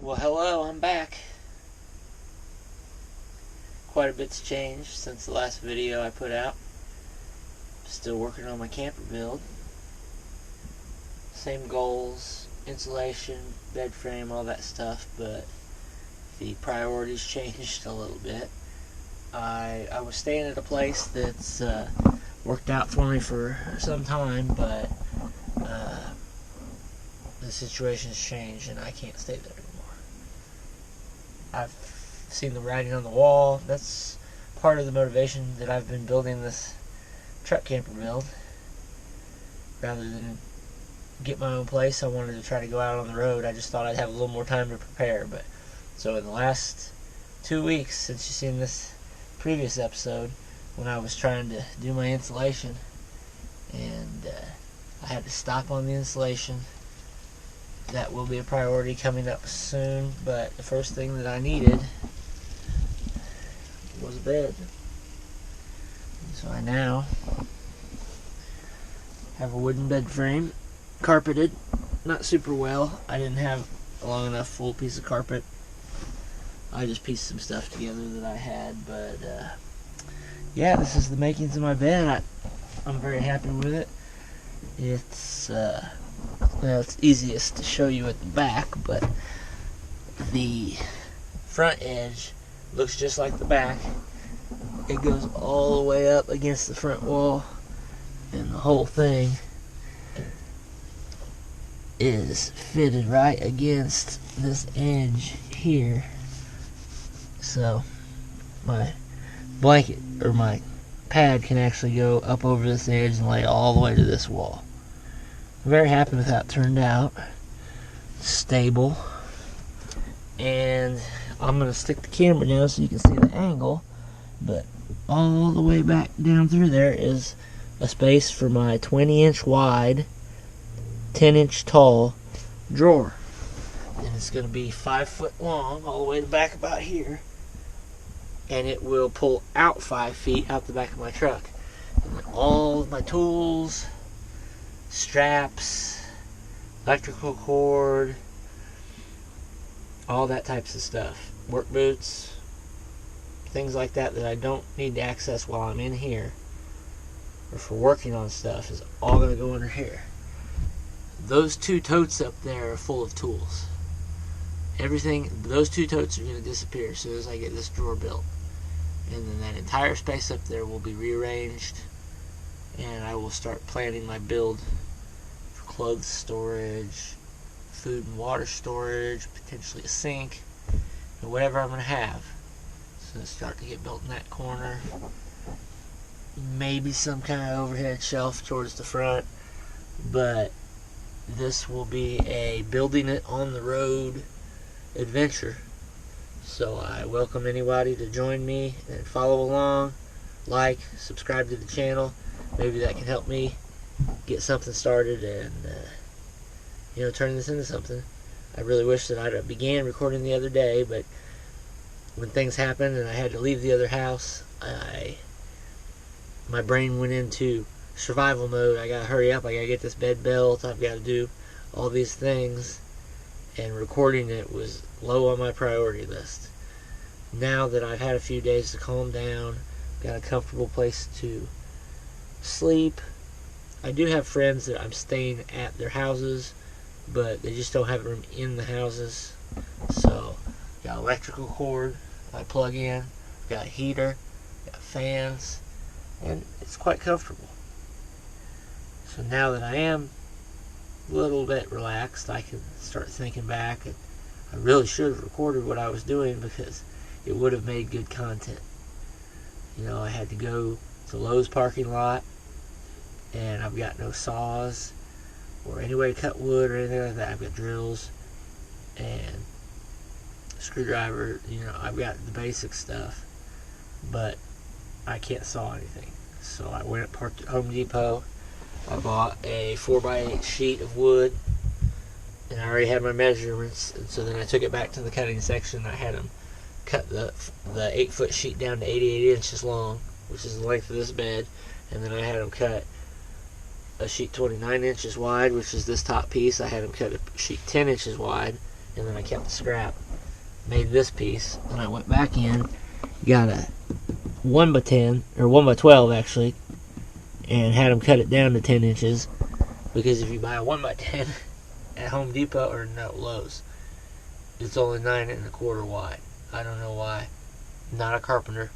Well, hello, I'm back. Quite a bit's changed since the last video I put out. Still working on my camper build. Same goals, insulation, bed frame, all that stuff, but the priorities changed a little bit. I was staying at a place that's worked out for me for some time, but the situation's changed and I can't stay there anymore. I've seen the writing on the wall. That's part of the motivation that I've been building this truck camper build. Rather than get my own place, I wanted to try to go out on the road. I just thought I'd have a little more time to prepare. But so in the last 2 weeks, since you've seen this previous episode, when I was trying to do my insulation, and I had to stop on the insulation. That will be a priority coming up soon, but the first thing that I needed was a bed. So I now have a wooden bed frame, carpeted, not super well. I didn't have a long enough full piece of carpet. I just pieced some stuff together that I had, but yeah, this is the makings of my bed. I'm very happy with it. It's well, it's easiest to show you at the back, but the front edge looks just like the back. It goes all the way up against the front wall, and the whole thing is fitted right against this edge here. So my blanket or my pad can actually go up over this edge and lay all the way to this wall. I'm very happy with how it turned out. Stable. And I'm going to stick the camera down so you can see the angle. But all the way back down through there is a space for my 20-inch wide, 10-inch tall drawer. And it's going to be 5 foot long all the way to back about here. And it will pull out 5 feet out the back of my truck. And all of my tools, straps, electrical cord, all that types of stuff, work boots, things like that that I don't need to access while I'm in here or for working on stuff is all going to go under here. Those 2 totes up there are full of tools. Everything, those 2 totes are going to disappear as soon as I get this drawer built. And then that entire space up there will be rearranged, and I will start planning my build for clothes storage, food and water storage, potentially a sink, and whatever I'm going to have. So it'll start to get built in that corner. Maybe some kind of overhead shelf towards the front, but this will be a building it on the road adventure. So I welcome anybody to join me and follow along, like, subscribe to the channel. Maybe that can help me get something started and turn this into something. I really wish that I'd began recording the other day, but when things happened and I had to leave the other house, my brain went into survival mode. I gotta hurry up, I gotta get this bed built, I've got to do all these things, and recording it was low on my priority list. Now that I've had a few days to calm down, got a comfortable place to sleep. I do have friends that I'm staying at their houses, but they just don't have room in the houses. So, got electrical cord I plug in, got a heater, got fans, and it's quite comfortable. So now that I am a little bit relaxed, I can start thinking back, and I really should have recorded what I was doing because it would have made good content. I had to go to Lowe's parking lot, and I've got no saws or any way to cut wood or anything like that. I've got drills and screwdriver. I've got the basic stuff, but I can't saw anything. So I went and parked at Home Depot. I bought a 4x8 sheet of wood, and I already had my measurements, and so then I took it back to the cutting section. I had them cut the 8-foot sheet down to 88 inches long, which is the length of this bed, and then I had them cut a sheet 29 inches wide, which is this top piece. I had them cut a sheet 10 inches wide, and then I kept the scrap. Made this piece, and I went back in, got a 1x10, or 1x12 actually, and had them cut it down to 10 inches, because if you buy a 1x10 at Home Depot, or no, Lowe's, it's only 9 1/4 wide. I don't know why. Not a carpenter.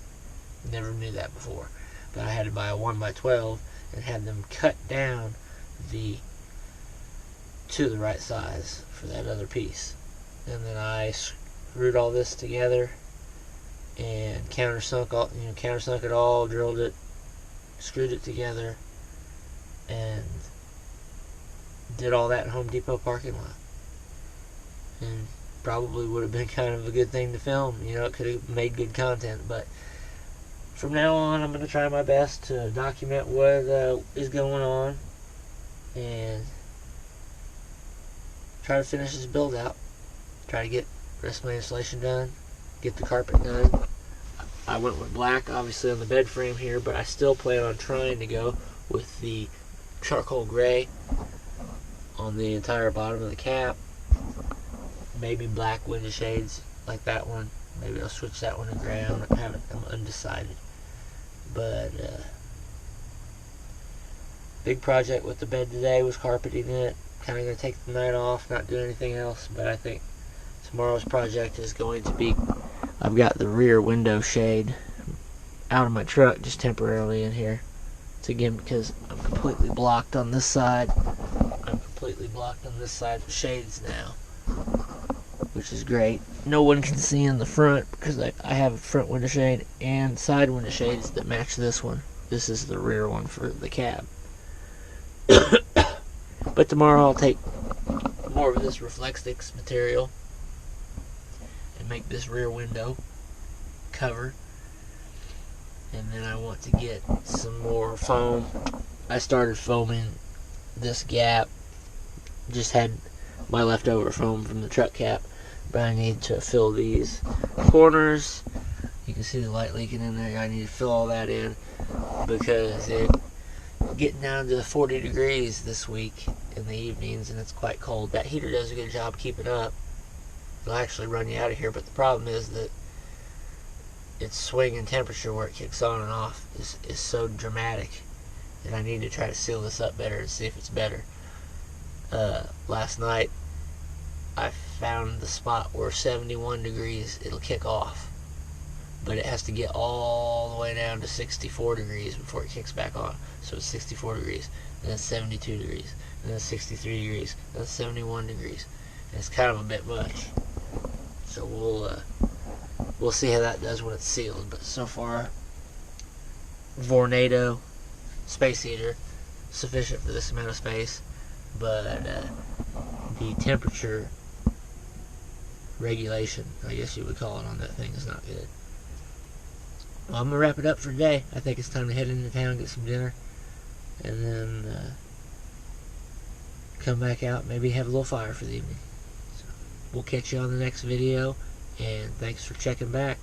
Never knew that before. But I had to buy a 1x12 and had them cut down to the right size for that other piece. And then I screwed all this together and countersunk it all, drilled it, screwed it together, and did all that in Home Depot parking lot. And probably would have been kind of a good thing to film. It could have made good content, but from now on, I'm going to try my best to document what is going on and try to finish this build out. Try to get the rest of my installation done, get the carpet done. I went with black, obviously, on the bed frame here, but I still plan on trying to go with the charcoal gray on the entire bottom of the cap. Maybe black window shades like that one. Maybe I'll switch that one to gray. I'm undecided. But big project with the bed today was carpeting it. Kind of going to take the night off, not do anything else. But I think tomorrow's project is going to be, I've got the rear window shade out of my truck just temporarily in here. It's again because I'm completely blocked on this side. I'm completely blocked on this side with shades now, which is great. No one can see in the front because I have a front window shade and side window shades that match this one. This is the rear one for the cab. But tomorrow I'll take more of this Reflectix material and make this rear window cover. And then I want to get some more foam. I started foaming this gap. Just had my leftover foam from the truck cap, but I need to fill these corners. You can see the light leaking in there. I need to fill all that in because it's getting down to 40 degrees this week in the evenings, and it's quite cold. That heater does a good job keeping up. It'll actually run you out of here, but the problem is that its swing in temperature where it kicks on and off is so dramatic, and I need to try to seal this up better and see if it's better. Last night I found the spot where 71 degrees it'll kick off, but it has to get all the way down to 64 degrees before it kicks back on. So it's 64 degrees, and then 72 degrees, and then 63 degrees, and then 71 degrees. And it's kind of a bit much. So we'll see how that does when it's sealed. But so far, Vornado space heater, sufficient for this amount of space. But the temperature regulation, I guess you would call it, on that thing is not good. Well, I'm going to wrap it up for today. I think it's time to head into town, get some dinner, and then come back out, maybe have a little fire for the evening. So we'll catch you on the next video, and thanks for checking back.